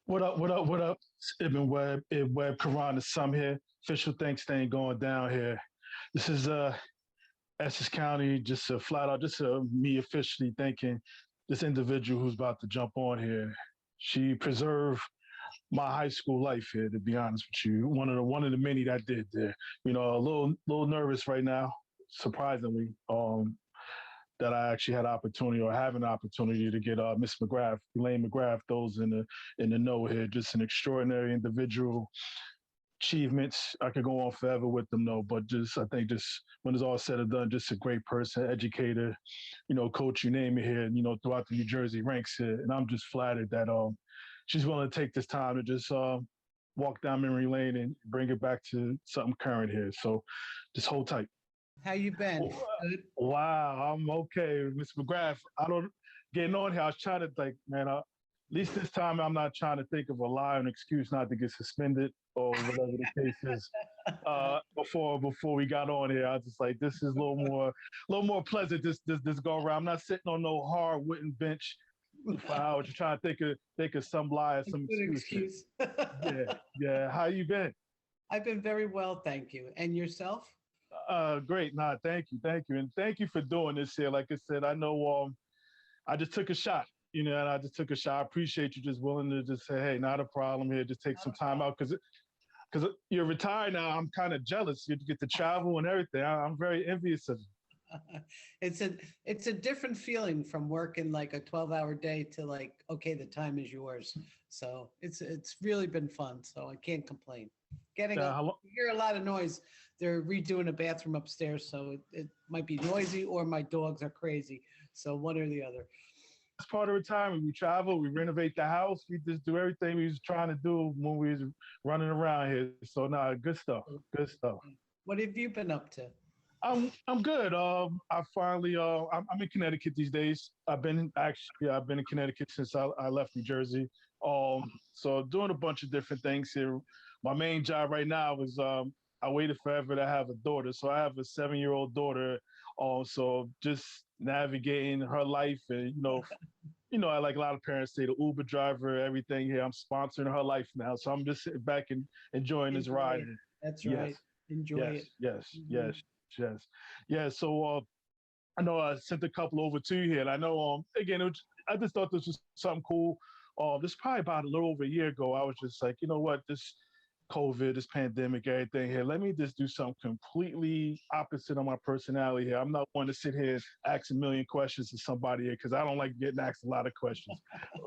What up? What up? What up? It's Ibn Webb, Webb Quran, the Sum here. Official Thanksgiving going down here. This is Essex County, just flat out, just me officially thanking this individual who's about to jump on here. She preserved my high school life here, to be honest with you. One of the many that did there. A little nervous right now, surprisingly. That I actually had opportunity or have an opportunity to get Miss McGrath, Elaine McGrath, those in the know here. Just an extraordinary individual, achievements. I could go on forever with them though, but just I think just when it's all said and done, just a great person, educator, coach, you name it here, throughout the New Jersey ranks here. And I'm just flattered that she's willing to take this time to just walk down memory lane and bring it back to something current here. So just hold tight. How you been? Good. Wow, I'm okay, Miss McGrath. I don't getting on here. I was trying to think, man. At least this time, I'm not trying to think of a lie or an excuse not to get suspended or whatever the case is. Before we got on here, I was just like, this is a little more pleasant. This go around. I'm not sitting on no hard wooden bench for hours. Just trying to think of some lie or some Good excuse. excuse. Yeah. How you been? I've been very well, thank you. And yourself? Great. Nah, thank you, and thank you for doing this here. Like I said, I know I just took a shot, and I just took a shot. I appreciate you just willing to just say, hey, not a problem here. Just take Not some a time problem. out because you're retired now. I'm kind of jealous. You get to travel and everything. I'm very envious of you. It's a different feeling from working like a 12-hour day to like, okay, the time is yours. So it's really been fun. So I can't complain. Getting How long? you hear a lot of noise. They're redoing a bathroom upstairs, so it might be noisy or my dogs are crazy. So one or the other. That's part of retirement. We travel, we renovate the house, we just do everything we was trying to do when we was running around here. So nah, good stuff. Good stuff. What have you been up to? I'm good. I finally I'm in Connecticut these days. I've been in Connecticut since I left New Jersey. So doing a bunch of different things here. My main job right now is I waited forever to have a daughter, so I have a 7-year-old daughter. So just navigating her life, and I like a lot of parents say the Uber driver, everything here. I'm sponsoring her life now, so I'm just sitting back and enjoying this Enjoy ride. it. That's Yes, right. Enjoy yes, it. yes, Mhm. yes, yes. Yeah, so I know I sent a couple over to you here, and I know again I just thought this was something cool. This is probably about a little over a year ago. I was just like, you know what, this COVID, this pandemic, everything here. Let me just do something completely opposite of my personality here. I'm not one to sit here and ask a million questions to somebody here because I don't like getting asked a lot of questions,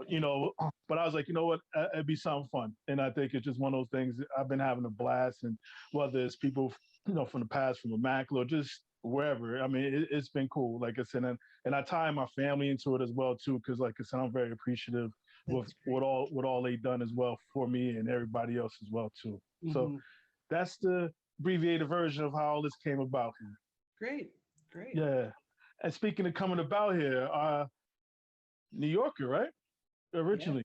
you know. But I was like, you know what, it'd be something fun, and I think it's just one of those things. I've been having a blast, and whether it's people, from the past, from Immaculate, or just wherever. I mean, it's been cool. Like I said, and I tie my family into it as well too, because like I said, I'm very appreciative with That's what great. all they done as well for me and everybody else as well too. So Hmm. that's the abbreviated version of how all this came about Great. Great. here. Yeah. And speaking of coming about here, New Yorker, right? Yeah. Originally.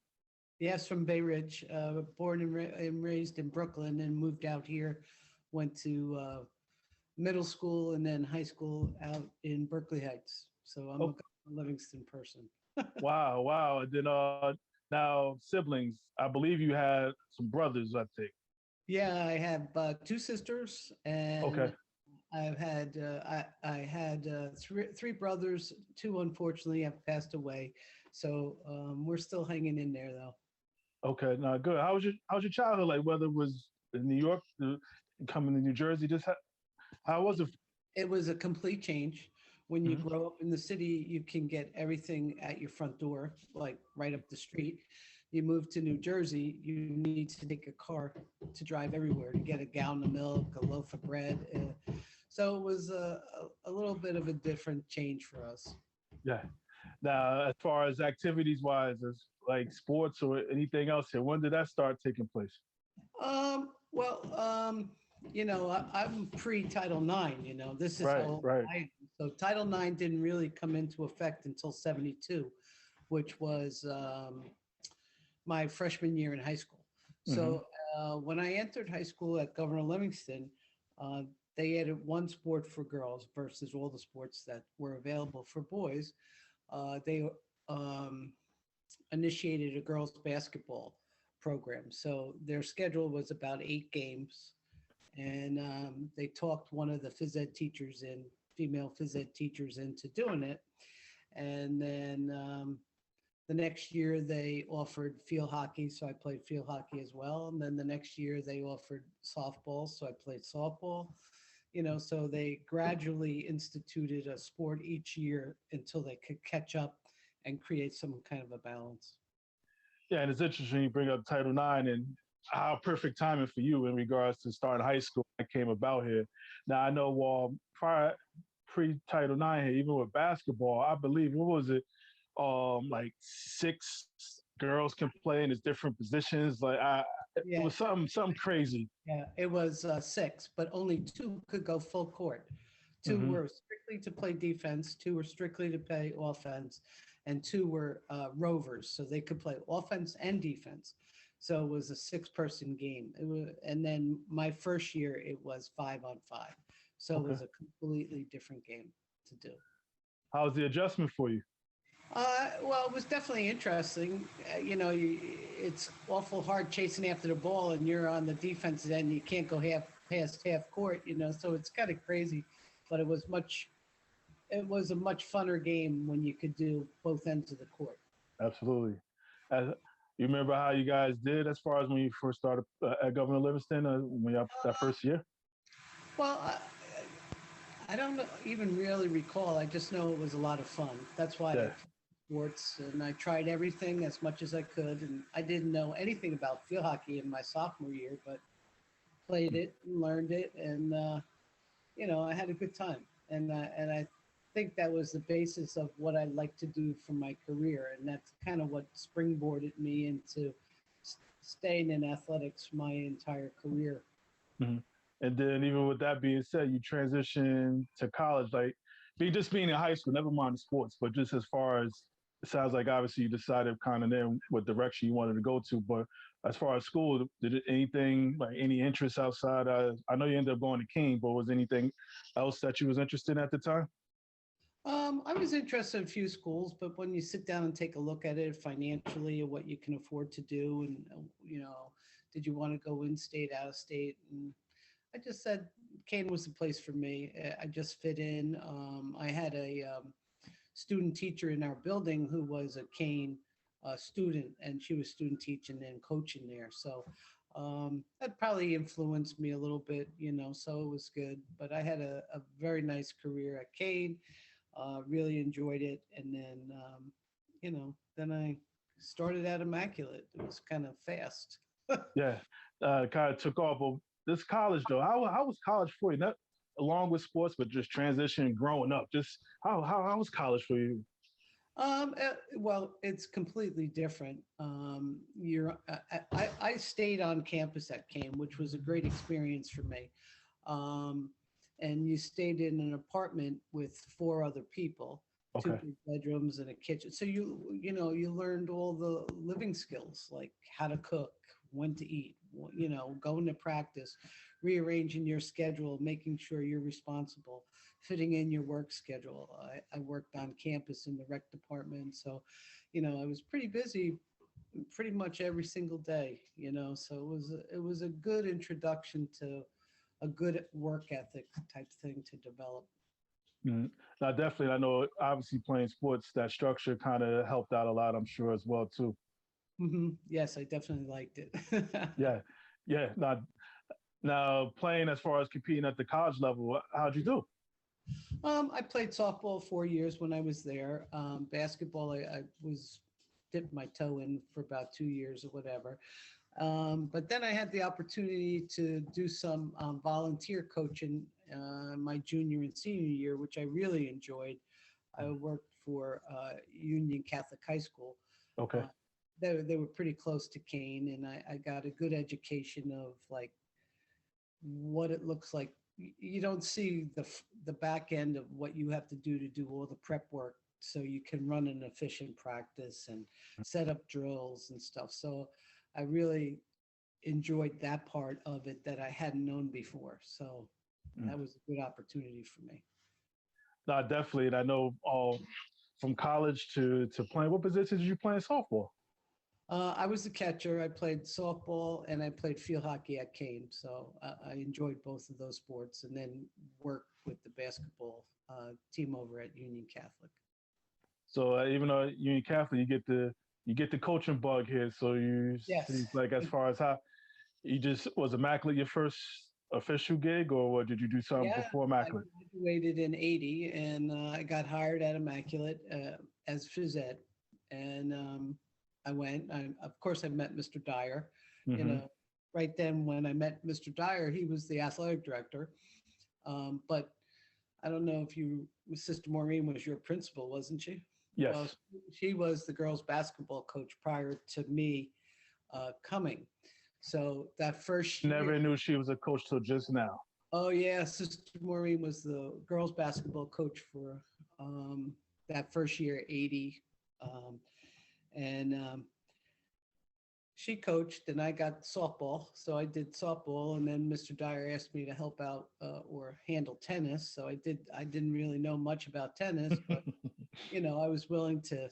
Yes, from Bay Ridge, born and raised in Brooklyn, and moved out here. Went to middle school and then high school out in Berkeley Heights. So I'm Oh, a Livingston person. wow, wow. And then now siblings. I believe you had some brothers, I think. Yeah, I have two sisters, Okay. and I had three brothers. Two unfortunately have passed away, so we're still hanging in there though. Okay. Now good. How was your childhood like? Whether it was in New York, coming to New Jersey, just how was it? It was a complete change. When you Mhm. grow up in the city, you can get everything at your front door, like right up the street. You move to New Jersey, you need to take a car to drive everywhere to get a gallon of milk, a loaf of bread. So it was a little bit of a different change for us. Yeah. Now, as far as activities wise, as like sports or anything else here, when did that start taking place? Well, I'm pre-Title IX, this is Right, how right. I am. So Title IX didn't really come into effect until 72, which was my freshman year in high school. Hmm. So when I entered high school at Governor Livingston, uh, they added one sport for girls versus all the sports that were available for boys. They um, initiated a girls basketball program. So their schedule was about 8 games, and they talked one of the female phys ed teachers into doing it. And then the next year they offered field hockey, so I played field hockey as well. And then the next year they offered softball, so I played softball. So they gradually instituted a sport each year until they could catch up and create some kind of a balance. Yeah, and it's interesting you bring up Title IX and how perfect timing for you in regards to starting high school that came about here. Now I know pre-Title IX here, even with basketball, I believe what was it? Like 6 girls can play in its different positions. It Yeah, was something crazy. yeah, it was 6, but only 2 could go full court. 2 Hmm. were strictly to play defense, 2 were strictly to play offense, and 2 were rovers, so they could play offense and defense. So it was a 6-person game. And then my first year it was 5-on-5, so it Okay. was a completely different game to do. How was the adjustment for you? Well, it was definitely interesting. It's awful hard chasing after the ball, and you're on the defensive end. You can't go past half court, so it's kind of crazy. But it was a much funner game when you could do both ends of the court. Absolutely. As, you remember how you guys did as far as when you first started at Governor Livingston when you that first year? Well, I don't even really recall. I just know it was a lot of fun. That's why I Yeah. played sports, and I tried everything as much as I could. And I didn't know anything about field hockey in my sophomore year, but played it and learned it, and I had a good time. And I think that was the basis of what I'd like to do for my career, and that's kind of what springboarded me into staying in athletics my entire career. Hmm. And then even with that being said, you transitioned to college, like just being in high school, never mind the sports, but just as far as it sounds like obviously you decided kind of then what direction you wanted to go to. But as far as school, anything like any interest outside? I know you ended up going to King, but was anything else that you was interested in at the time? I was interested in a few schools, but when you sit down and take a look at it financially and what you can afford to do, and did you want to go in state, out of state, and I just said Kane was the place for me. I just fit in. I had a student teacher in our building who was a Kane student, and she was student teaching and coaching there. So that probably influenced me a little bit, so it was good. But I had a very nice career at Kane, really enjoyed it. And then I started at Immaculate. It was kind of fast. Yeah, kind of took off. But this college though, how was college for you? Not along with sports, but just transitioning, growing up. Just how was college for you? Well, it's completely different. I stayed on campus at Kane, which was a great experience for me. And you stayed in an apartment with 4 other people, 2 Okay. big bedrooms and a kitchen. So you learned all the living skills, like how to cook, when to eat, going to practice, rearranging your schedule, making sure you're responsible, fitting in your work schedule. I worked on campus in the rec department, so I was pretty busy pretty much every single day. So it was a good introduction to a good work ethic type thing to develop. Mhm. Now, definitely, I know obviously playing sports, that structure kind of helped out a lot, I'm sure, as well, too. Yes, I definitely liked it. Yeah. Yeah. Now, playing as far as competing at the college level, how'd you do? I played softball 4 years when I was there. Basketball, I was dipped my toe in for about 2 years or whatever. But then I had the opportunity to do some volunteer coaching my junior and senior year, which I really enjoyed. I worked for Union Catholic High School. Okay. Uh, they were pretty close to Kane, and I got a good education of like what it looks like. You don't see the back end of what you have to do all the prep work so you can run an efficient practice and set up drills and stuff. So I really enjoyed that part of it that I hadn't known before. So Mm. that was a good opportunity for me. No, definitely. And I know from college to playing, what positions did you play in softball? I was the catcher. I played softball and I played field hockey at Kane. So I enjoyed both of those sports, and then worked with the basketball team over at Union Catholic. So even though Union Catholic, you get the coaching bug here. So you Yes. seems like as far as how you just was Immaculate your first official gig, or what did you do something Yeah, before I Immaculate? graduated in '80, and I got hired at Immaculate as phys ed, and I went. Of course, I met Mr. Dyer. You Mm-hmm. know, right then when I met Mr. Dyer, he was the athletic director. But I don't know if you, Sister Maureen was your principal, wasn't she? Yes. Well, she was the girls' basketball coach prior to me coming. So that first year, Never knew she was a coach till just now. oh yeah, Sister Maureen was the girls basketball coach for that first year, '80, and she coached, and I got softball. So I did softball, and then Mr. Dyer asked me to help out or handle tennis. So I did. I didn't really know much about tennis, but I was willing to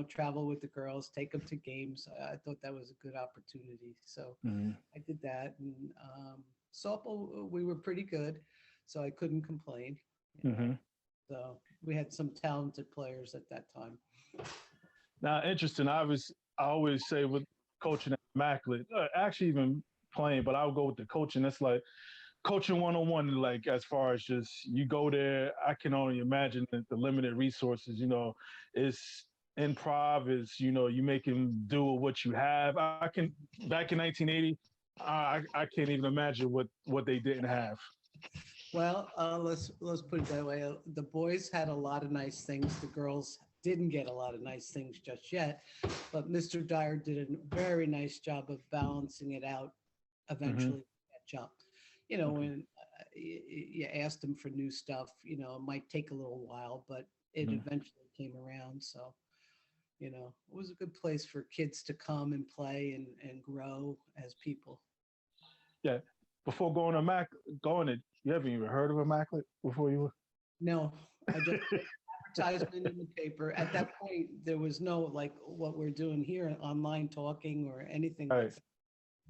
travel with the girls, take them to games. I thought that was a good opportunity. So Mm-hmm. I did that, and softball we were pretty good, so I couldn't complain. You know. Mm-hmm. So we had some talented players at that time. Now, interesting. I always say with coaching at Immaculate, actually even playing, but I'll go with the coaching. It's like coaching 101. Like as far as just you go there, I can only imagine the limited resources. It's improv. Is you make them do with what you have. I can back in 1980. I can't even imagine what they didn't have. Well, let's put it that way. The boys had a lot of nice things. The girls didn't get a lot of nice things just yet, but Mr. Dyer did a very nice job of balancing it out. Mm-hmm. Eventually, catch up. Okay. When you asked him for new stuff, it might take a little while, but it Mm-hmm. eventually came around. So, it was a good place for kids to come and play and grow as people. Yeah. Before going to you haven't even heard of Immaculate before you were. No, I just advertisement in the paper. At that point, there was no like what we're doing here, online talking or anything All like right. that.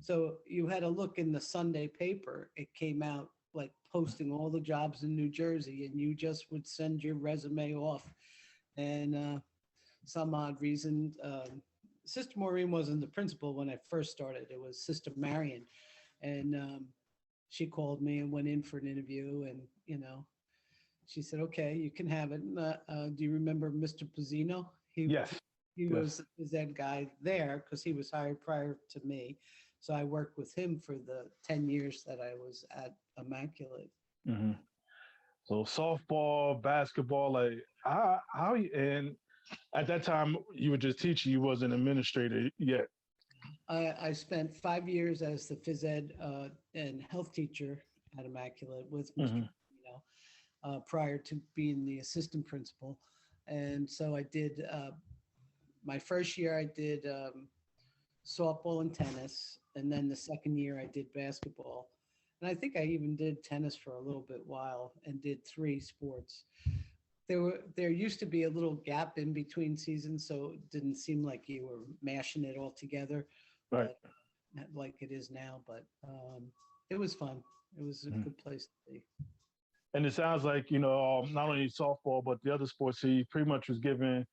So you had to look in the Sunday paper. It came out like posting all the jobs in New Jersey, and you just would send your resume off. And some odd reason, Sister Maureen wasn't the principal when I first started. It was Sister Marion, and she called me and went in for an interview, and she said, "Okay, you can have it." Do you remember Mr. Pizzino? Yes. He Yes. was the Zen guy there because he was hired prior to me. So I worked with him for the 10 years that I was at Immaculate. Hmm. So softball, basketball, like how you and at that time you were just teaching, you wasn't administrator yet. I spent 5 years as the phys ed and health teacher at Immaculate with Mr. Hmm. Pizzino prior to being the assistant principal. And so I did my first year, I did softball and tennis. And then the second year, I did basketball. And I think I even did tennis for a little bit while and did 3 sports. There used to be a little gap in between seasons, so it didn't seem like you were mashing it all together, Right. but not like it is now. But it was fun. It was a Mhm. good place to be. And it sounds like not only softball but the other sports. He pretty much was given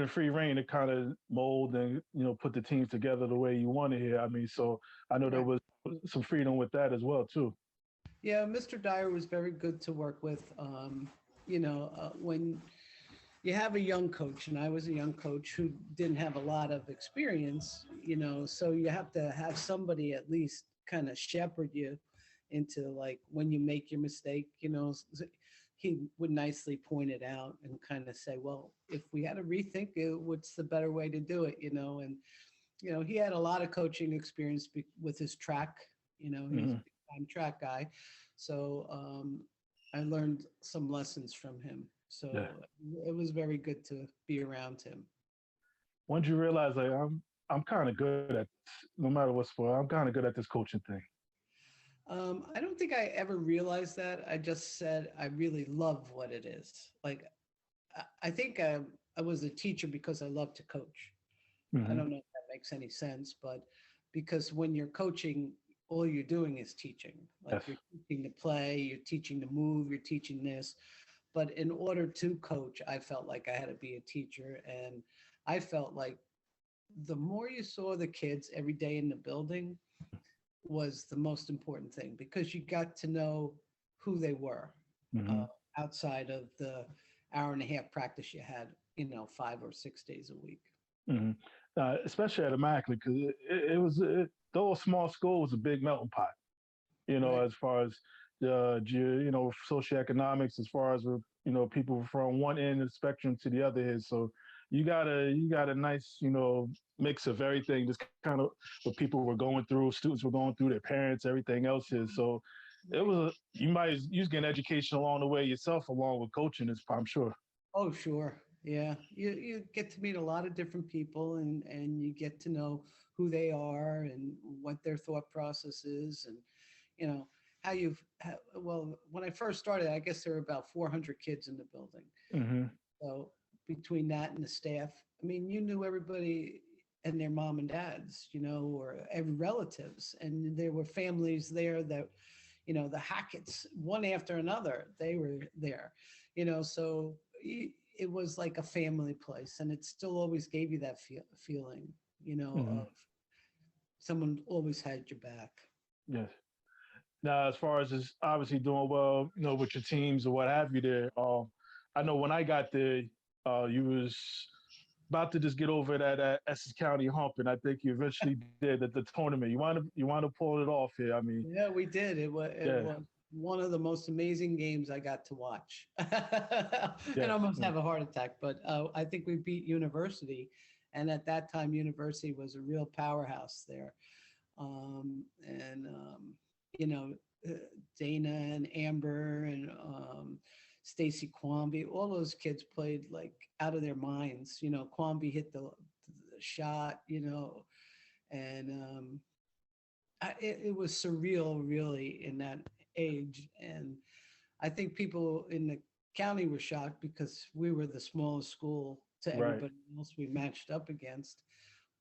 free reign to kind of mold and put the teams together the way you want to hear. I mean, so I know there Right. was some freedom with that as well too. Yeah, Mr. Dyer was very good to work with. When you have a young coach, and I was a young coach who didn't have a lot of experience, so you have to have somebody at least kind of shepherd you into like when you make your mistake, he would nicely point it out and kind of say, well, if we had to rethink it, what's the better way to do it, and he had a lot of coaching experience with his track. He's a Hmm. big time track guy. So I learned some lessons from him. So Yeah. it was very good to be around him. When did you realize like I'm kind of good at no matter what sport, I'm kind of good at this coaching thing. I don't think I ever realized that. I just said I really love what it is. Like, I think I was a teacher because I love to coach. I Hmm. don't know if that makes any sense, but because when you're coaching, all you're doing is teaching. Like Yes. you're teaching to play, you're teaching to move, you're teaching this. But in order to coach, I felt like I had to be a teacher. And I felt like the more you saw the kids every day in the building was the most important thing because you got to know who they were Hmm. uh, outside of the hour and a half practice you had, 5 or 6 days a week. Hmm. Especially at Immaculate, because the whole small school was a big melting pot. Right. As far as socioeconomics, as far as people from one end of the spectrum to the other end. So you got a nice, mix of everything, just kind of what people were going through, students were going through, their parents, everything else is. So it Right. was you was getting education along the way yourself, along with coaching, I'm sure. Oh, sure. Yeah. You get to meet a lot of different people and you get to know who they are and what their thought process is and, you know, well, when I first started, I guess there were about 400 kids in the building. Hmm. So between that and the staff, I mean, you knew everybody and their mom and dads, or every relatives. And there were families there that, the Hackett's, one after another, they were there, so it was like a family place. And it still always gave you that feeling, Hmm. of someone always had your back. Yes. Now, as far as just obviously doing well, with your teams or what have you there, I know when I got there, you was about to just get over that Essex County hump, and I think you eventually did at the tournament. You want to pull it off here. I mean, Yeah, we did. It yeah, was one of the most amazing games I got to watch, and yes, almost have a heart attack. But I think we beat University, and at that time, University was a real powerhouse there. And you know, uh, Dana and Amber and Stacy Quamby, all those kids played like out of their minds. Quamby hit the shot. And it was surreal, really, in that age. And I think people in the county were shocked because we were the smallest school to right. everybody else we matched up against.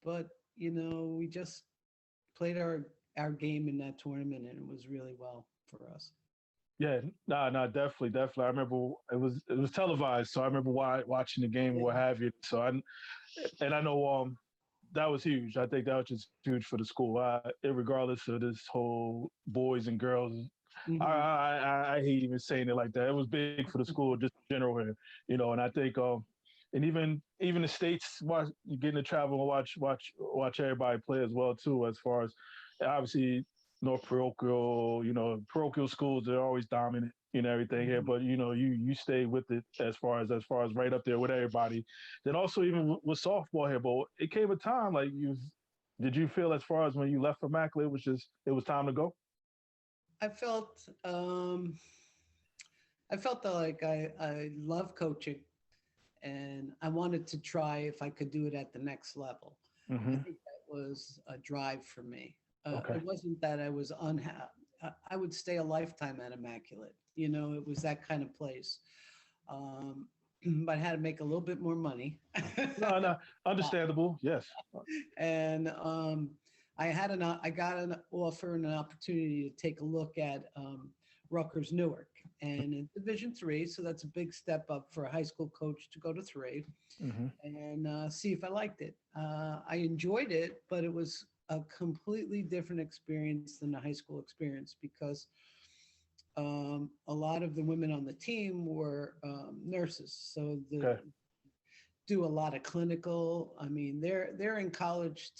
But we just played our game in that tournament, and it was really well for us. Yeah, no, no, definitely, definitely. I remember it was televised, so I remember watching the game or Yeah. what have you. And I know that was huge. I think that was just huge for the school. Regardless of this whole boys and girls, Hmm. I hate even saying it like that. It was big for the school, just in general here, And I think, and even the states getting to travel and watch everybody play as well too. As far as obviously North Parochial, parochial schools are always dominant, everything here. Hmm. But you stay with it as far as right up there with everybody. Then also even with softball here, but it came a time like did you feel as far as when you left for Immaculate, it was time to go? I felt that like I love coaching and I wanted to try if I could do it at the next level. I Hmm. think that was a drive for me. Okay. It wasn't that I was unhappy. I would stay a lifetime at Immaculate. It was that kind of place. Um, but I had to make a little bit more money. No, no, understandable. Yes. And I got an offer and an opportunity to take a look at Rutgers Newark and in Division 3. So that's a big step up for a high school coach to go to 3 Hmm. and see if I liked it. I enjoyed it, but it was a completely different experience than the high school experience because a lot of the women on the team were nurses. So Okay. do a lot of clinical. I mean, they're in college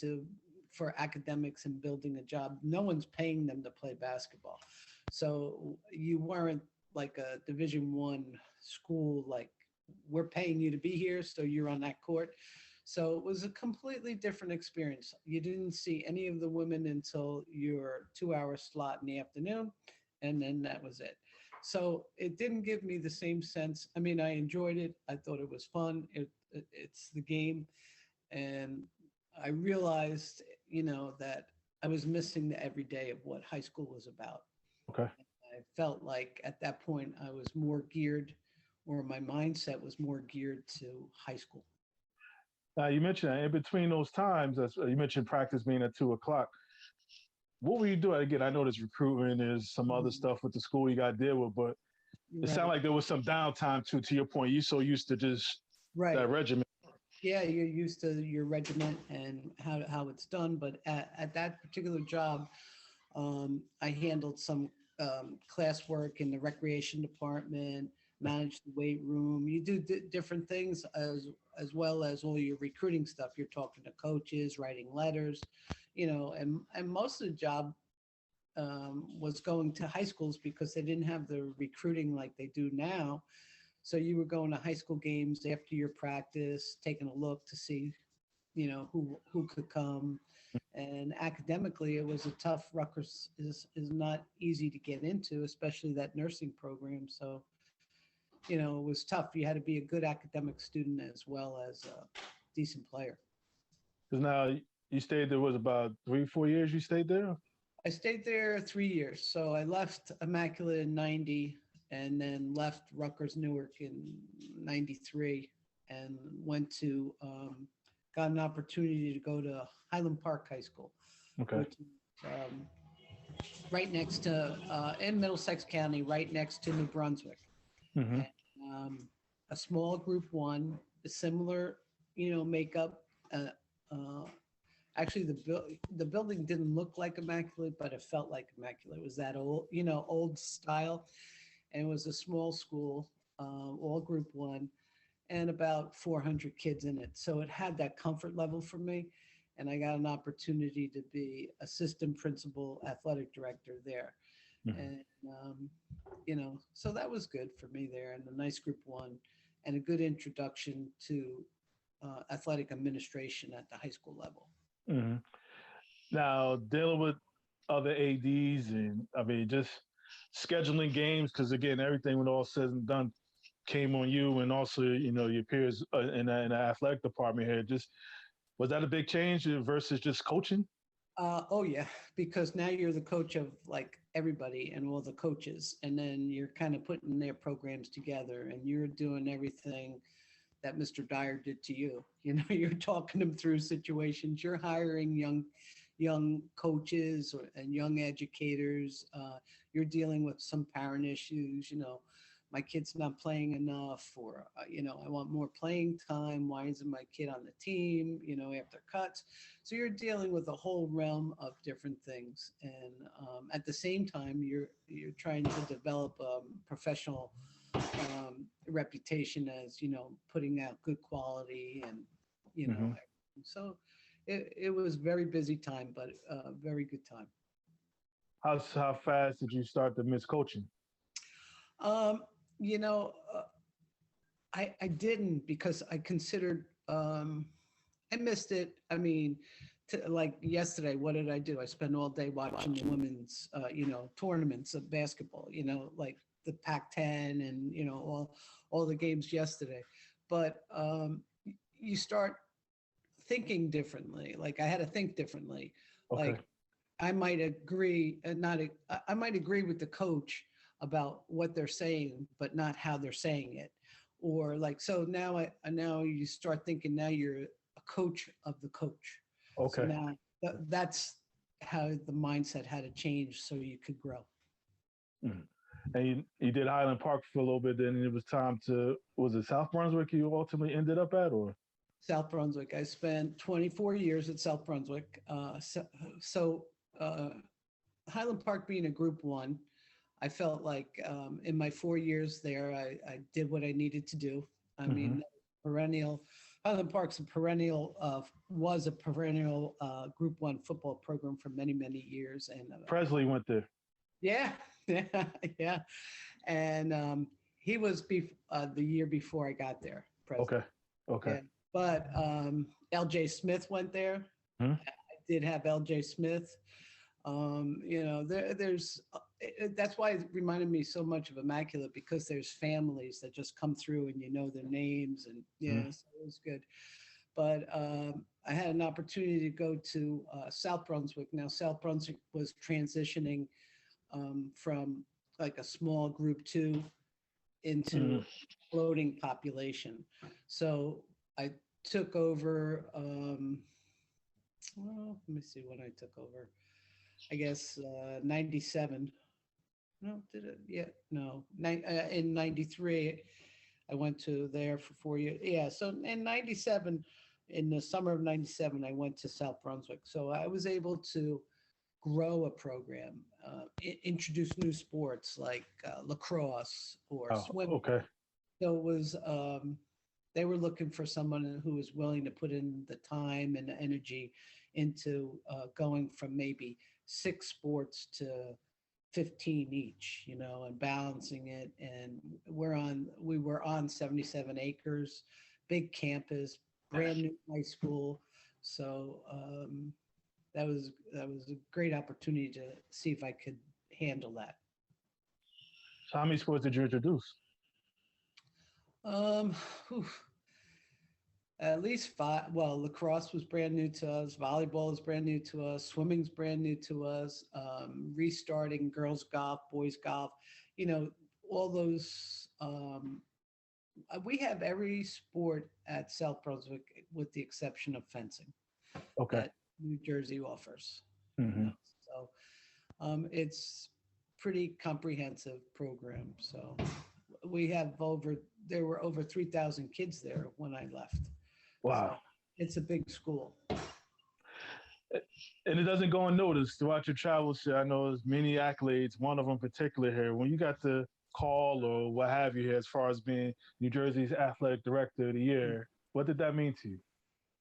for academics and building a job. No one's paying them to play basketball. So you weren't like a Division 1 school, like we're paying you to be here, so you're on that court. So it was a completely different experience. You didn't see any of the women until your 2 hour slot in the afternoon, and then that was it. So it didn't give me the same sense. I mean, I enjoyed it. I thought it was fun. It's the game. And I realized, that I was missing the everyday of what high school was about. Okay. I felt like at that point I was more geared, or my mindset was more geared to high school. Now you mentioned that in between those times, as you mentioned practice being at 2 o'clock. What were you doing? Again, I know there's recruitment, there's some other Mhm. stuff with the school you got to deal with, but it sounded Right, like there was some downtime too. To your point, you so used to just right. that regimen. Yeah, you're used to your regiment and how it's done. But at that particular job, I handled some classwork in the recreation department, managed the weight room. You do different things as well as all your recruiting stuff. You're talking to coaches, writing letters, and most of the job was going to high schools because they didn't have the recruiting like they do now. So you were going to high school games after your practice, taking a look to see, who could come. And academically, it was a tough. Rutgers is not easy to get into, especially that nursing program. So, it was tough. You had to be a good academic student as well as a decent player. Because now you stayed there was about 3, 4 years. You stayed there. I stayed there 3 years. So I left Immaculate in 90 and then left Rutgers Newark in 93 and got an opportunity to go to Highland Park High School, Okay. which is right next to, in Middlesex County, right next to New Brunswick. Mm-hmm. And, a small group one, a similar, makeup. Uh, uh, Actually, the building didn't look like Immaculate, but it felt like Immaculate. It was that old, old style, and it was a small school, all Group One, and about 400 kids in it. So it had that comfort level for me, and I got an opportunity to be assistant principal, athletic director there, Mm-hmm. and so that was good for me there, and a nice Group One, and a good introduction to athletic administration at the high school level. Mm-hmm. Now dealing with other ads, and I mean just scheduling games, because again everything when all said and done came on you, and also your peers in the athletic department here. Just was that a big change versus just coaching? Oh yeah, because now you're the coach of like everybody and all the coaches, and then you're kind of putting their programs together, and you're doing everything that Mr. Dyer did to you. You're talking them through situations. You're hiring young coaches and young educators. You're dealing with some parent issues. My kid's not playing enough, or I want more playing time. Why isn't my kid on the team? After cuts. So you're dealing with a whole realm of different things, and at the same time, you're trying to develop a professional reputation as putting out good quality, and Mm-hmm. so it was very busy time, but very good time. How fast did you start to miss coaching? um you know uh, I didn't, because I considered, I missed it. I mean, like yesterday, what did I do? I spent all day watching the women's, tournaments of basketball, like the Pac-10 and, all the games yesterday. But you start thinking differently. Like I had to think differently. Okay. Like I might agree, I might agree with the coach about what they're saying, but not how they're saying it. Or like, so now you start thinking, now you're a coach of the coach. So Okay. now that's how the mindset had to change so you could grow. Mhm. And you did Highland Park for a little bit, then it was time to, was it South Brunswick you ultimately ended up at, or? South Brunswick. I spent 24 years at South Brunswick. So Highland Park being a Group One, I felt like in my 4 years there, I did what I needed to do. I Mm-hmm. mean, perennial, Highland Park's was a perennial Group One football program for many, many years. And Presley went there. yeah, yeah, yeah. And he was the year before I got there, Okay. Presley. Okay. Yeah. But LJ Smith went there. Hmm. I did have LJ Smith. There's that's why it reminded me so much of Immaculate, because there's families that just come through and their names, and Hmm. so it was good. But I had an opportunity to go to South Brunswick. Now South Brunswick was transitioning from like a small Group Two into Hmm. a floating population. So I took over, well, let me see when I took over. I guess 97. No, did it? Yeah, no. In 93, I went to there for 4 years. Yeah, so in 97, in the summer of 97, I went to South Brunswick. So I was able to grow a program, introduce new sports like lacrosse or Oh, swim. okay. So it was, they were looking for someone who was willing to put in the time and the energy into going from maybe 6 sports to 15 each, and balancing it. And we were on 77 acres, big campus, brand new high school. So that was a great opportunity to see if I could handle that. So how many sports did you introduce? Um, whew, at least 5. Well, lacrosse was brand new to us. Volleyball is brand new to us. Swimming's brand new to us. Restarting girls golf, boys golf, you know, all those. We have every sport at South Brunswick with the exception of fencing Okay. that New Jersey offers. Hmm. So it's pretty comprehensive program. So there were over 3,000 kids there when I left. Wow. So it's a big school. And it doesn't go unnoticed throughout your travels. I know there's many accolades, one of them particular here. When you got the call or what have you here, as far as being New Jersey's Athletic Director of the Year, what did that mean to you?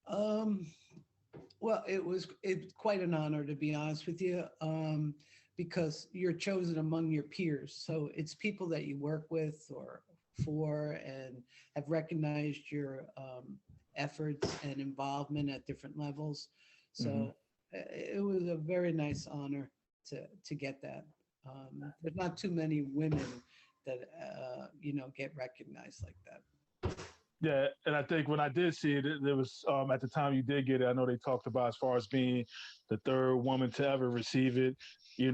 Um, well, it's quite an honor to be honest with you, because you're chosen among your peers. So it's people that you work with or for and have recognized your efforts and involvement at different levels. So Hmm. it was a very nice honor to get that. There's not too many women that get recognized like that. Yeah, and I think when I did see it, there was at the time you did get it. I know they talked about as far as being the third woman to ever receive it. I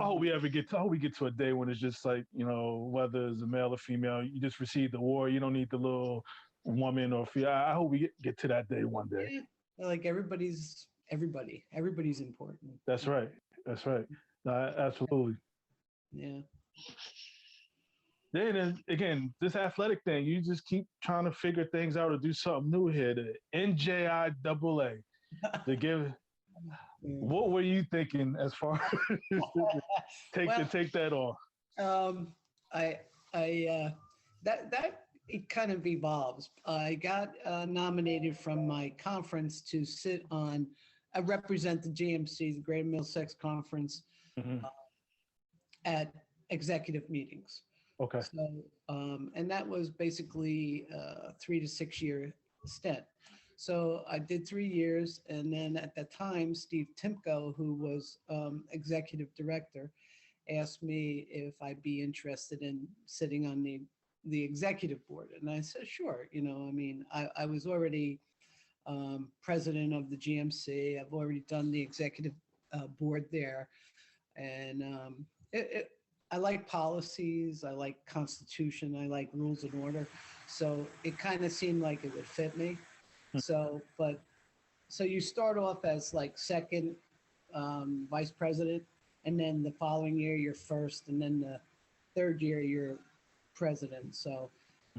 hope we get to a day when it's just like, whether it's a male or female, you just receive the award. You don't need the little woman or female. I hope we get to that day one day. Yeah, like everybody's important. That's right. That's right. Absolutely. Yeah. Then again, this athletic thing, you just keep trying to figure things out or do something new here. The NJIAA. To give, what were you thinking as far as take that off? Um, I, that it kind of evolves. I got nominated from my conference to sit on, I represent the GMC, the Greater Middlesex Conference, Mm-hmm. at executive meetings. Okay. So, and that was basically a 3 to 6 year stint. So I did 3 years, and then at that time, Steve Timko, who was executive director, asked me if I'd be interested in sitting on the executive board, and I said sure. I was already president of the GMC. I've already done the executive board there, and I like policies, I like constitution, I like rules and order. So it kind of seemed like it would fit me. So you start off as like second vice president, and then the following year you're first, and then the third year you're president. So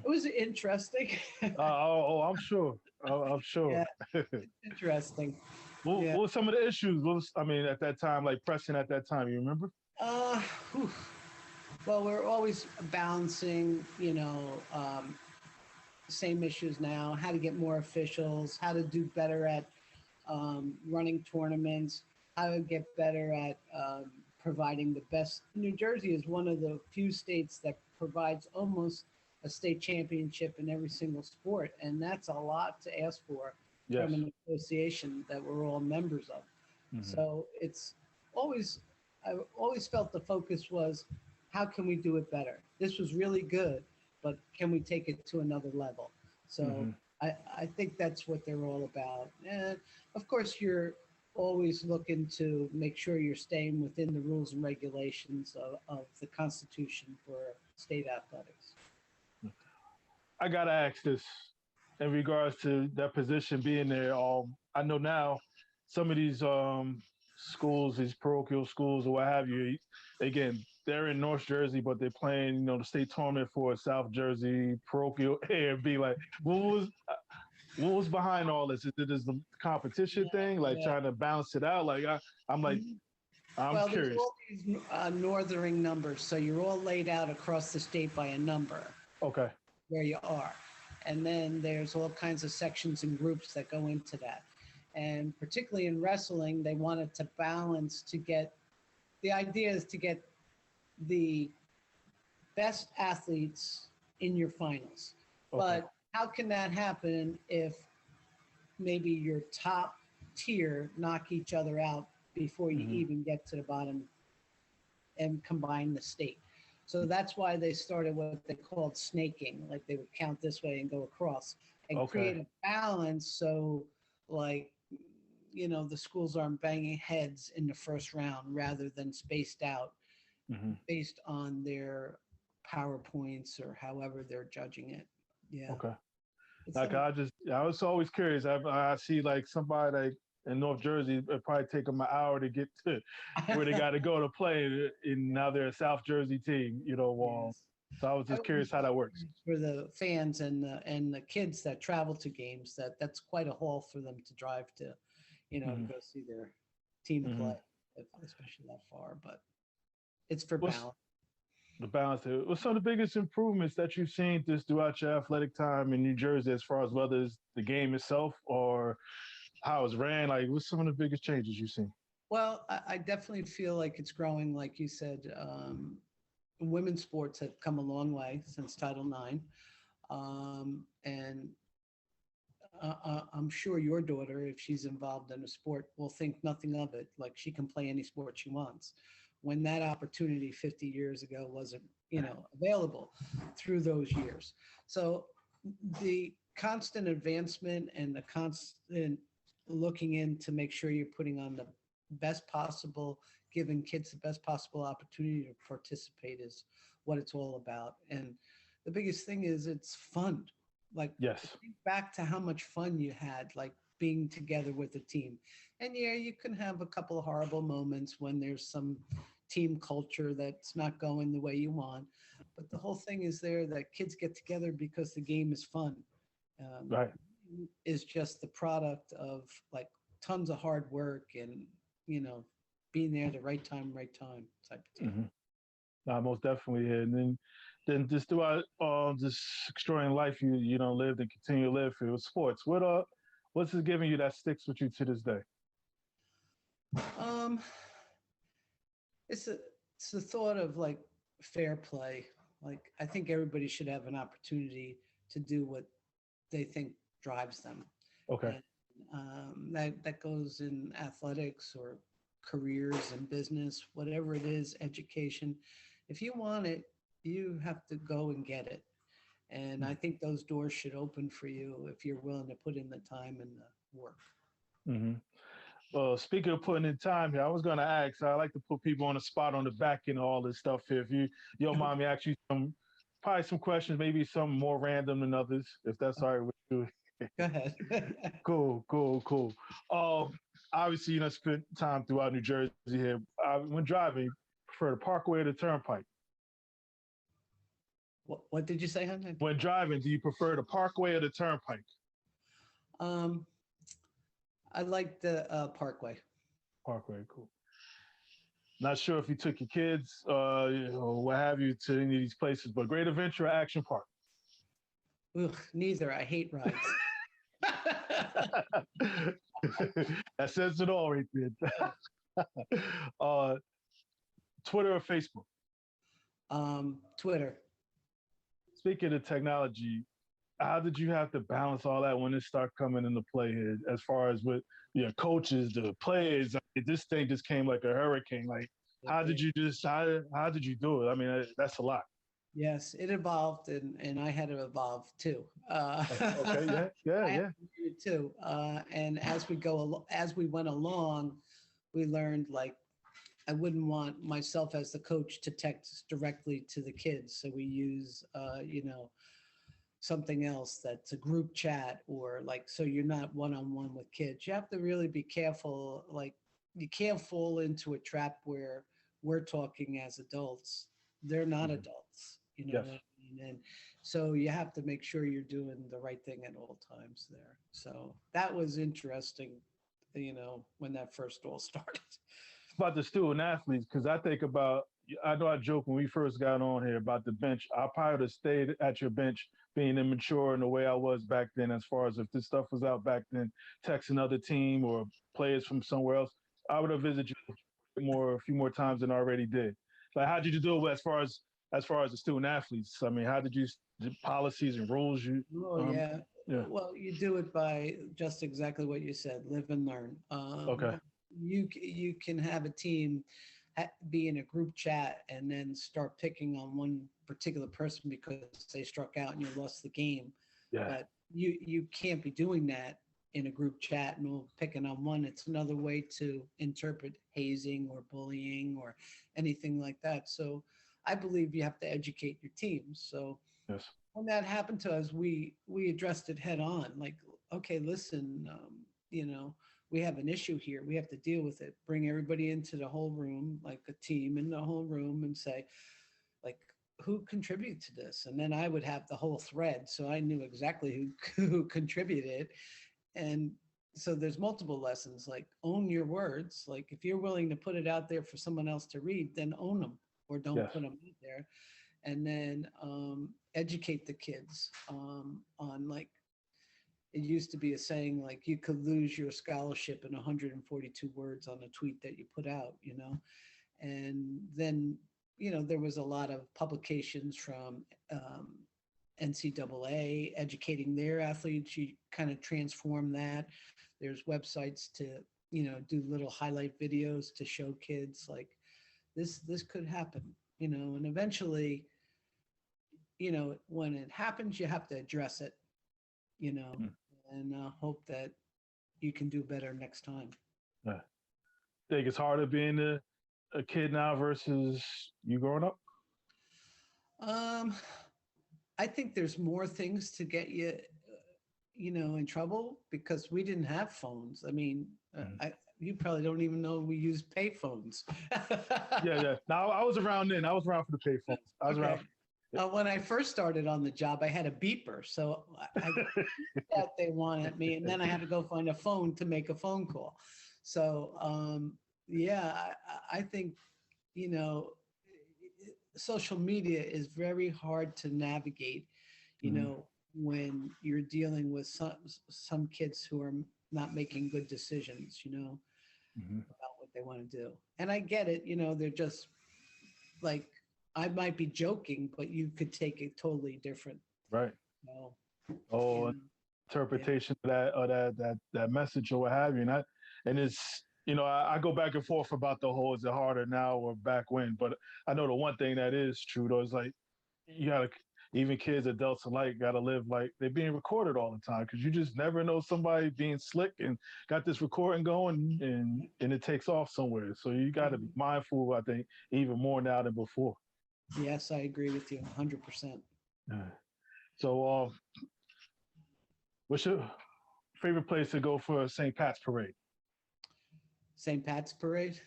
it was interesting. I'm sure. I'm sure. Yeah, interesting. What Yeah. were some of the issues? At that time, like pressing at that time? You remember? Uh, whew. Well, we're always balancing, same issues now, how to get more officials, how to do better at running tournaments, how to get better at providing the best. New Jersey is one of the few states that provides almost a state championship in every single sport. And that's a lot to ask for Yes. from an association that we're all members of. Mm-hmm. So I always felt the focus was, how can we do it better? This was really good, but can we take it to another level? So Mm-hmm. I think that's what they're all about. And of course, you're always looking to make sure you're staying within the rules and regulations of the Constitution for state athletics. I gotta ask this. in regards to that position being there, I know now some of these schools, these parochial schools or what have you, again, they're in North Jersey, but they're playing, the state tournament for South Jersey parochial A and B. Like, what was behind all this? Is it is the competition thing, like Yeah. trying to balance it out? Like, I'm like, Mhm. I'm Well, there's curious. all these northering numbers, so you're all laid out across the state by a number Okay. where you are. And then there's all kinds of sections and groups that go into that. And particularly in wrestling, they wanted to balance to get the idea is to get the best athletes in your finals. Okay. But how can that happen if maybe your top tier knock each other out before you Hmm. even get to the bottom and combine the state? So that's why they started what they called snaking, like they would count this way and go across and Okay. create a balance. So, like, the schools aren't banging heads in the first round rather than spaced out Hmm. based on their PowerPoints or however they're judging it. Yeah. Okay. It's Like some, I was always curious. I see like somebody like in North Jersey, it probably take them an hour to get to where they got to go to play, and now they're a South Jersey team. yes. So I was I just always curious how that works. for the fans and the kids that travel to games that's quite a haul for them to drive to, to Hmm. go see their team play, Hmm. especially that far. But it's for What's balance. the balance here? What's some of the biggest improvements that you've seen just throughout your athletic time in New Jersey, as far as whether it's the game itself or how it's ran? Like, what's some of the biggest changes you've seen? Well, I definitely feel like it's growing, like you said. Women's sports have come a long way since Title IX. And I'm sure your daughter, if she's involved in a sport, will think nothing of it. Like she can play any sport she wants. When that opportunity 50 years ago wasn't, available through those years. So the constant advancement and the constant looking in to make sure you're putting on the best possible, giving kids the best possible opportunity to participate is what it's all about. And the biggest thing is it's fun. Like Yes. think back to how much fun you had, like being together with a team. And yeah, you can have a couple of horrible moments when there's some team culture that's not going the way you want. But the whole thing is there that kids get together because the game is fun. Um, Right. is just the product of like tons of hard work and, you know, being there at the right time type of deal. Hmm. No, most definitely. And then just throughout this extraordinary life lived and continue to live through sports. What's it giving you that sticks with you to this day? Um, it's a it's the thought of like fair play. Like I think everybody should have an opportunity to do what they think drives them, Okay. and that goes in athletics or careers and business, whatever it is, education. If you want it, you have to go and get it. And I think those doors should open for you if you're willing to put in the time and the work. Hmm. Well, speaking of putting in time here, I was going to ask. I like to put people on the spot on the back and all this stuff here. If you don't mind me asking you probably some questions, maybe some more random than others, if that's all right with you. Go ahead. Cool, cool, cool. Obviously, spent time throughout New Jersey here. When driving, prefer the Parkway or the Turnpike? What did you say, Hunter? When driving, do you prefer the Parkway or the Turnpike? Um, I like the Parkway. Parkway, cool. Not sure if you took your kids or what have you to any of these places, but Great Adventure or Action Park? Ugh, neither. I hate rides. That says it all right there. uh, Twitter or Facebook? Twitter. Speaking of technology, how did you have to balance all that when it started coming into play here, as far as with coaches, the players? I mean, this thing just came like a hurricane. Like, It did. how did you do it? I mean, that's a lot. Yes, it evolved, and I had to evolve too. Okay, yeah, yeah, I had yeah. to do it too. And as we went along, we learned like I wouldn't want myself as the coach to text directly to the kids, so we use something else that's a group chat, or like, so you're not one-on-one with kids. You have to really be careful. Like, you can't fall into a trap where we're talking as adults. They're not Mhm. adults, you know Yes. what I mean? And so you have to make sure you're doing the right thing at all times there. So that was interesting, when that first all started. About the student athletes, because I think about, I know I joke when we first got on here about the bench. I probably would have stayed at your bench being immature in the way I was back then, as far as if this stuff was out back then, text another team or players from somewhere else, I would have visited you a few more times than I already did. Like, how did you do it as far as the student athletes? I mean, how did you the policies and rules you Oh, um yeah. yeah. Well, you do it by just exactly what you said, live and learn. Okay. You can have a team be in a group chat and then start picking on one particular person because they struck out and you lost the game. Yeah. But you can't be doing that in a group chat and all picking on one. It's another way to interpret hazing or bullying or anything like that. So I believe you have to educate your teams. So Yes. when that happened to us, we addressed it head on. Like, okay, listen, we have an issue here. We have to deal with it. Bring everybody into the whole room, like a team in the whole room, and say, like, who contributed to this? And then I would have the whole thread, so I knew exactly who contributed. And so there's multiple lessons. Like, own your words. Like, if you're willing to put it out there for someone else to read, then own them, or don't Yes. put them out there. And then educate the kids on, like, it used to be a saying, like, you could lose your scholarship in 142 words on a tweet that you put out, and then there was a lot of publications from NCAA educating their athletes. You kind of transform that. There's websites to do little highlight videos to show kids, like, this could happen, and eventually, when it happens, you have to address it, you know, Mm. and hope that you can do better next time. Yeah. Think it's harder being a kid now versus you growing up? Um, I think there's more things to get you, in trouble because we didn't have phones. I mean, Mhm. you probably don't even know we use pay phones. Yeah, yeah. Now I was around then. I was around for the payphones. I was Okay. around. When I first started on the job, I had a beeper, so I that they wanted me, and then I had to go find a phone to make a phone call. So yeah, I think you know social media is very hard to navigate. Mhm. When you're dealing with some kids who are not making good decisions, Mhm. about what they want to do. And I get it, they're just like, I might be joking, but you could take it totally different. Right. You know, Oh, yeah. interpretation of that message or what have you. And it's I go back and forth about the whole is it harder now or back when, but I know the one thing that is true though is like you gotta even kids, adults alike, gotta live like they're being recorded all the time because you just never know somebody being slick and got this recording going and it takes off somewhere. So you gotta be mindful, I think, even more now than before. Yes, I agree with you 100%. Yeah. So what's your favorite place to go for a St. Pat's parade? St. Pat's Parade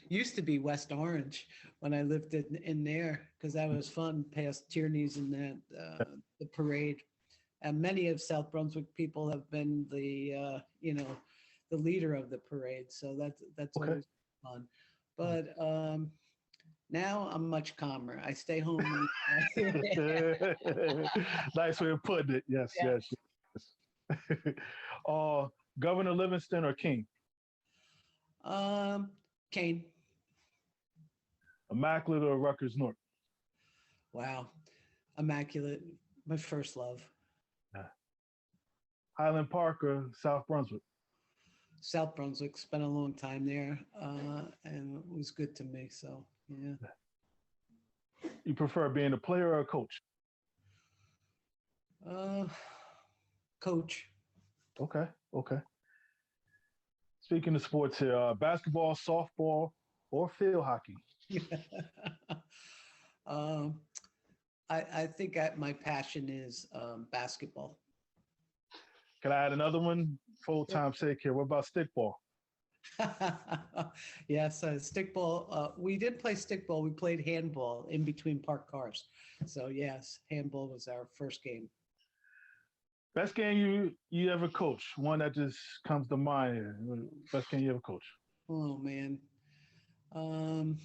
used to be West Orange when I lived in there because that was fun past Tierney's and that the parade. And many of South Brunswick people have been the leader of the parade, so that's Okay. always fun. But now I'm much calmer. I stay home. Nice way of putting it. Yes, Yeah. yes, yes. Governor Livingston or King? Um, Kane. Immaculate or Rutgers North? Wow. Immaculate. My first love. Yeah. Highland Park or South Brunswick? South Brunswick. Spent a long time there, and it was good to me. So yeah. You prefer being a player or a coach? Uh, Coach. Okay, okay. Speaking of sports here, basketball, softball, or field hockey? um, I think my passion is basketball. Can I add another one? Full Sure. time sake here. What about stickball? Yes, stickball. We didn't play stickball. We played handball in between parked cars. So yes, handball was our first game. Best game you ever coach? One that just comes to mind here. Best game you ever coach? Oh man. Um,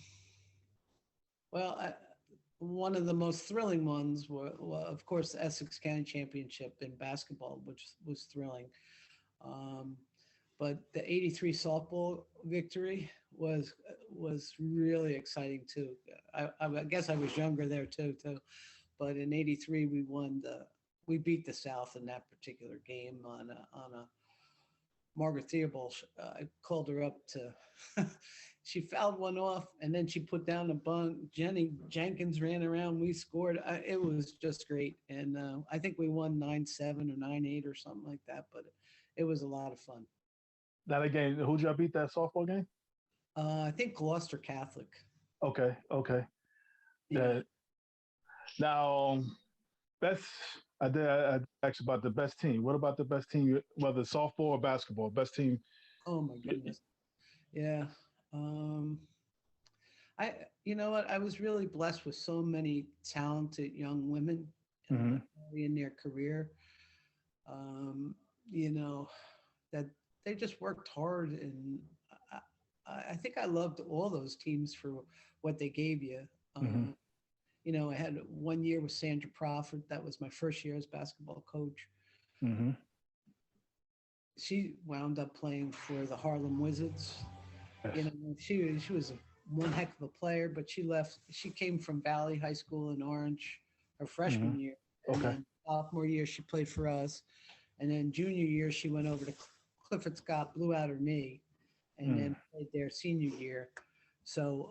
well, one of the most thrilling ones were, of course, the Essex County Championship in basketball, which was thrilling. Um, but the '83 softball victory was really exciting too. I guess I was younger there too. But in '83 we beat the South in that particular game on a Margaret Theobald. I called her up to. She fouled one off, and then she put down a bunt. Jenny Jenkins ran around. We scored. It was just great, and I think we won 9-7 or 9-8 or something like that. But it was a lot of fun. That game, who'd y'all beat that softball game? I think Gloucester Catholic. Okay, okay. Yeah. Now, best I asked about the best team. What about the best team, whether softball or basketball? Best team. Oh my goodness. Yeah. Um, you know what? I was really blessed with so many talented young women Mm-hmm. early in their career. Um, you know, that they just worked hard, and I think I loved all those teams for what they gave you. Mm-hmm. I had 1 year with Sandra Crawford. That was my first year as basketball coach. Mm-hmm. She wound up playing for the Harlem Wizards. Yes. She was one heck of a player, but she left. She came from Valley High School in Orange her freshman Mm-hmm. year, and Okay. then sophomore year she played for us, and then junior year she went over to Clifford Scott, blew out her knee, and then played there senior year. So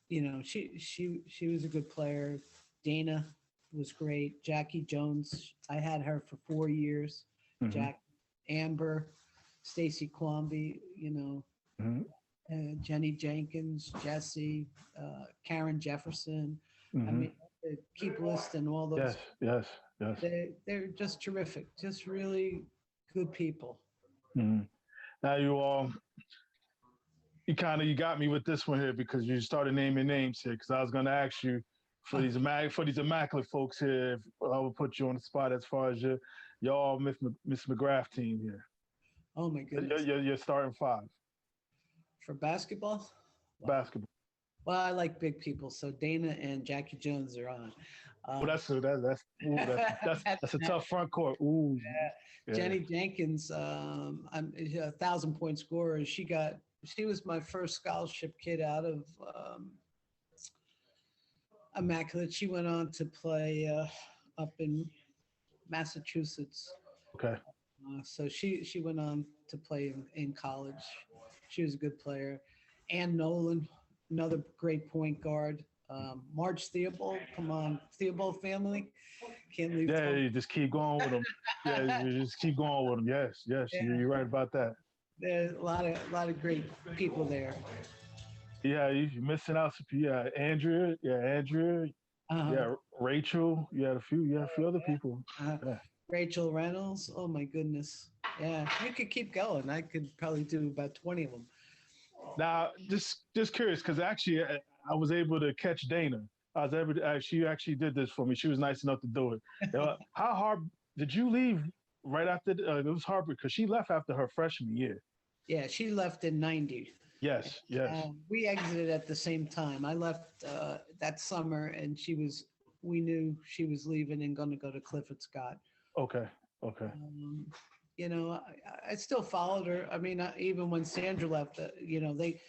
she was a good player. Dana was great. Jackie Jones, I had her for 4 years. Mm-hmm. Jack, Amber, Stacy Quamby, Mm-hmm. Jenny Jenkins, Jesse, Karen Jefferson. I Mm-hmm. mean, I could keep listing all those. Yes, yes, yes. They're just terrific, just really good people. Mm-hmm. Now you got me with this one here because you started naming names here because I was going to ask you for these immaculate folks here. If I would put you on the spot as far as your Miss McGrath team here. Oh my goodness. You're starting five. For basketball? Wow. Basketball. Well, I like big people, so Dana and Jackie Jones are on. Well, that's a tough front court. Ooh. Yeah. Jenny Jenkins, I'm a 1,000-point scorer. She was my first scholarship kid out of Immaculate. She went on to play up in Massachusetts. Okay. So she went on to play in college. She was a good player. Ann Nolan, another great point guard. Marge Theobald, come on, Theobald family. Can't leave. Yeah, you just keep going with them. Yeah, you just keep going with them. Yes, yeah. You're right about that. There's a lot of great people there. Yeah, you're missing out. Yeah, Andrea. Yeah, Rachel. You had a few other people. Yeah. Rachel Reynolds. Oh my goodness. Yeah, you could keep going. I could probably do about 20 of them. Now, just curious, because actually I was able to catch Dana. I was able to. She actually did this for me. She was nice enough to do it. How hard did you leave right after? It was hard because she left after her freshman year. Yeah, she left in '90. Yes. We exited at the same time. I left that summer, and we knew she was leaving and going to go to Clifford Scott. Okay. I still followed her. I mean, even when Sandra left, they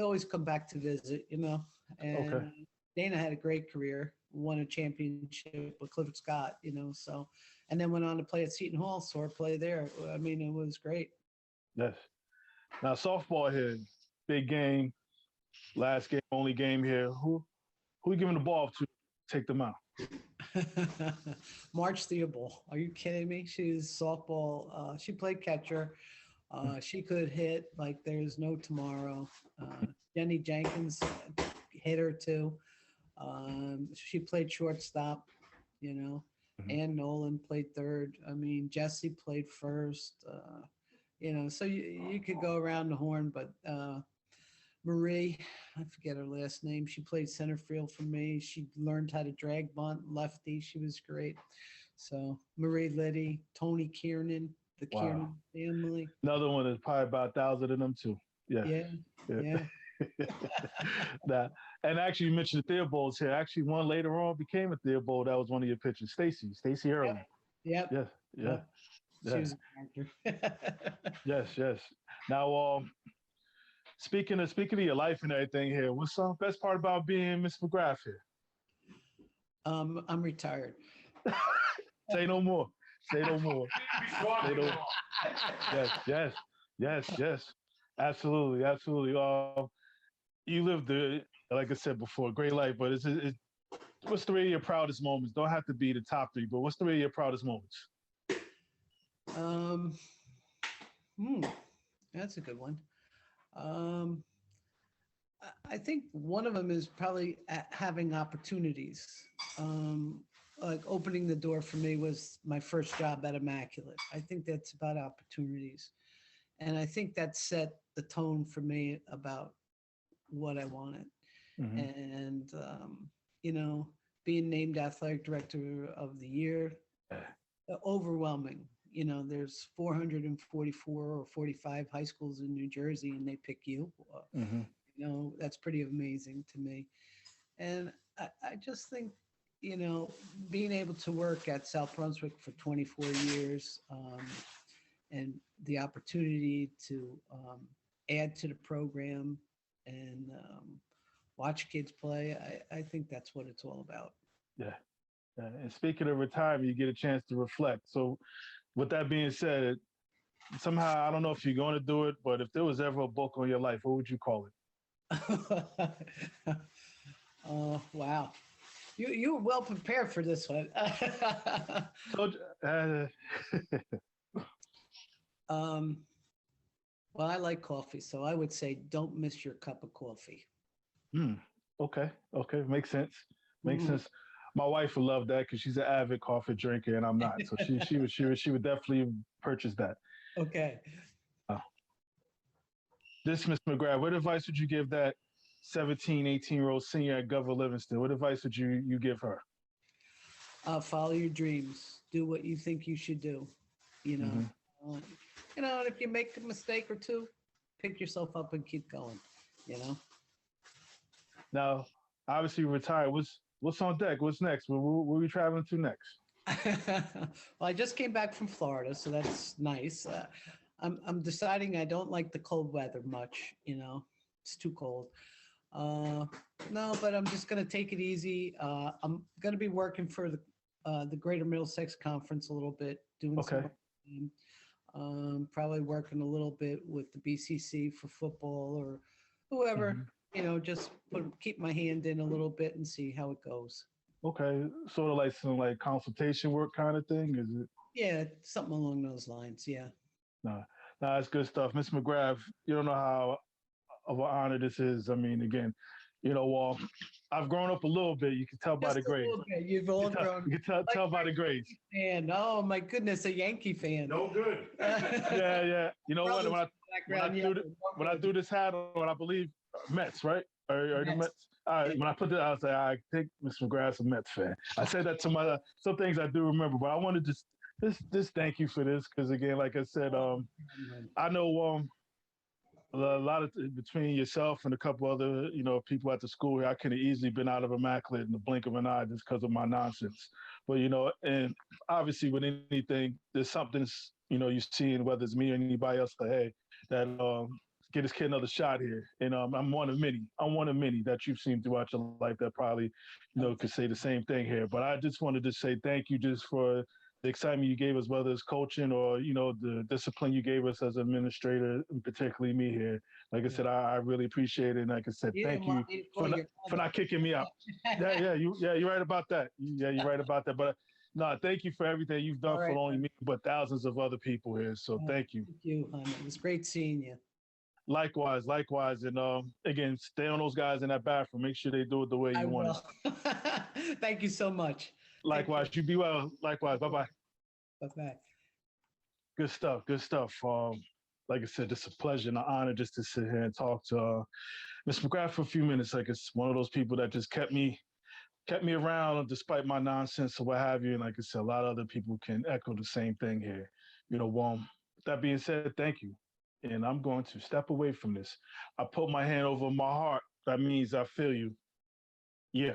always come back to visit, and Okay. Dana had a great career, won a championship with Clifford Scott, so, and then went on to play at Seton Hall, saw her play there. I mean, it was great. Yes. Now, softball here, big game, last game, only game here. Who you giving the ball to take them out? Marge Theobald. Are you kidding me? She's softball. She played catcher. She could hit like there's no tomorrow. Jenny Jenkins hit her too. She played shortstop, you know. Ann Nolan played third. I mean, Jesse played first. You know, so you could go around the horn, but Marie, I forget her last name. She played center field for me. She learned how to drag bunt, lefty. She was great. So Marie Liddy, Tony Kiernan, the Wow. Kiernan family. Another one is probably about 1,000 of them too. Yeah. Yeah. That, and actually, you mentioned the Theobald's here. Actually, one later on became a Theobald. That was one of your pitchers, Stacy Early. Yep. Yes. Yeah. Yep. She was a character. Yes. Now, speaking of your life and everything here, what's the best part about being Miss McGrath here? I'm retired. Say no more. Say no more. Say no. Yes. Absolutely. You lived, like I said before, a great life. But what's 3 of your proudest moments? Don't have to be the top 3, but what's 3 of your proudest moments? That's a good one. I think one of them is probably having opportunities. Like opening the door for me was my first job at Immaculate. I think that's about opportunities. And I think that set the tone for me about what I wanted. And, you know, being named athletic director of the year, overwhelming. You know, there's 444 or 45 high schools in New Jersey and they pick you. You know, that's pretty amazing to me. And I just think, you know, being able to work at South Brunswick for 24 years and the opportunity to add to the program and watch kids play, I think that's what it's all about. Yeah. And speaking of retirement, you get a chance to reflect. So with that being said, somehow, I don't know if you're going to do it, but if there was ever a book on your life, what would you call it? Oh, wow. You were well prepared for this one. Well, I like coffee, so I would say don't miss your cup of coffee. Okay. Makes sense. Sense. My wife would love that because she's an avid coffee drinker and I'm not. So she would definitely purchase that. Okay. This Miss McGrath, what advice would you give that 17, 18-year-old senior at Governor Livingston? What advice would you give her? Follow your dreams. Do what you think you should do. You know, you know, and if you make a mistake or two, pick yourself up and keep going. You know. Now, obviously, you retired. What's on deck? What's next? Where are we traveling to next? Well, I just came back from Florida, so that's nice. I'm deciding I don't like the cold weather much. You know, it's too cold. No, but I'm just going to take it easy. I'm going to be working for the Greater Middlesex Conference a little bit, doing some probably working a little bit with the BCC for football or whoever. You know, just keep my hand in a little bit and see how it goes. Okay, sort of like some consultation work kind of thing, is it? Yeah, something along those lines. Yeah. No, that's good stuff, Miss McGrath. You don't know how of an honor this is. I mean, again, you know, I've grown up a little bit. You can tell by the grades. You've all grown. You can tell by the grades. And oh my goodness, a Yankee fan. No good. Yeah. You know what? When I threw this hat on, I believe Mets, right? Or the Mets. All right, when I put that, I was like, I think Mr. McGrath's a Mets fan. I said that to some things I do remember, but I wanted to just thank you for this because again, like I said, I know a lot of between yourself and a couple other people at the school here, I could have easily been out of Immaculate in the blink of an eye just because of my nonsense. But and obviously with anything, there's something you see, whether it's me or anybody else, like, hey, that get this kid another shot here. And I'm one of many. I'm one of many that you've seen throughout your life that probably, could say the same thing here. But I just wanted to say thank you just for the excitement you gave us, whether it's coaching or, the discipline you gave us as administrator, and particularly me here. Like I said, I really appreciate it. And like I said, thank you for not kicking me out. You're right about that. Yeah, you're right about that. But no, thank you for everything you've done for only me, but thousands of other people here. So thank you. Thank you, honey. It was great seeing you. Likewise, likewise. And again, stay on those guys in that bathroom. Make sure they do it the way I you want it. will. Thank you so much. Take Likewise, you be well. Likewise. Bye bye. care. Bye-bye. Good stuff. Good stuff. Like I said, it's a pleasure and an honor just to sit here and talk to Miss McGrath for a few minutes. Like it's one of those people that just kept me around despite my nonsense or what have you. And like I said, a lot of other people can echo the same thing here. That being said, thank you. And I'm going to step away from this. I put my hand over my heart. That means I feel you. Yeah.